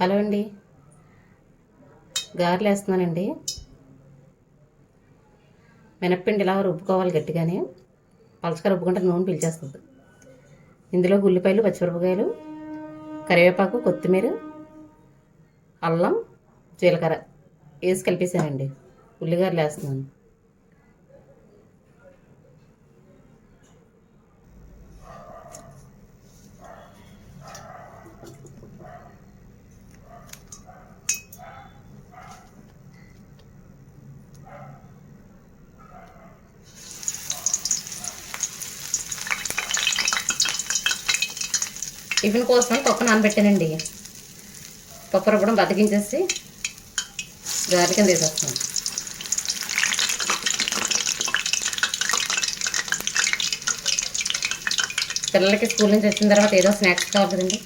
Hello అండి, గారెలు వేస్తున్నానండి. మినప్పిండి ఇలా రుబ్బుకోవాలి గట్టిగానే. పలచగా రుబ్బుకుంటే నూనె పీల్చేస్తుంది. ఇందులో ఉల్లిపాయలు, పచ్చిమిరపకాయలు, కరివేపాకు, కొత్తిమీర, అల్లం, జీలకర్ర వేసి కలిపేసానండి. ఉల్లిగారెలు వేస్తున్నాను. టిఫిన్ కోసం పప్పు నానబెట్టానండి. పప్పు రుబ్బడం బతికించేసి గారెల కింద వేసేస్తాను. పిల్లలకి స్కూల్ నుంచి వచ్చిన తర్వాత ఏదో స్నాక్స్ కావాలి కదండి.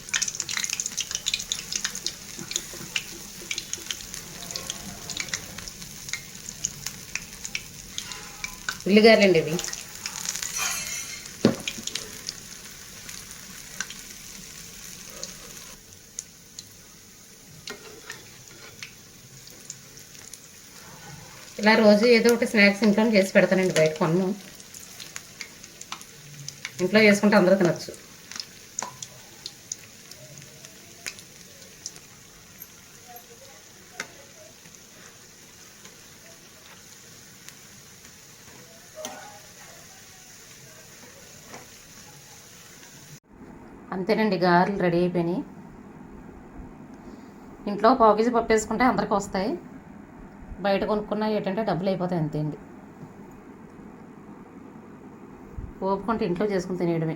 ఉల్లిగారెలండి ఇవి. ఇలా రోజు ఏదో ఒకటి స్నాక్స్ ఇంట్లో చేసి పెడతానండి, బయట కొన్ను. ఇంట్లో చేసుకుంటే అందరూ తినచ్చు. అంతేనండి, గారెలు రెడీ అయిపోయినాయి. ఇంట్లో పావు కేజీ పప్పు వేసుకుంటే అందరికీ వస్తాయి. బయట కొనుక్కున్నా ఏంటంటే డబ్బులు అయిపోతాయి, అంతే అండి. ఓపుకుంటే ఇంట్లో చేసుకుని తినేయడమే.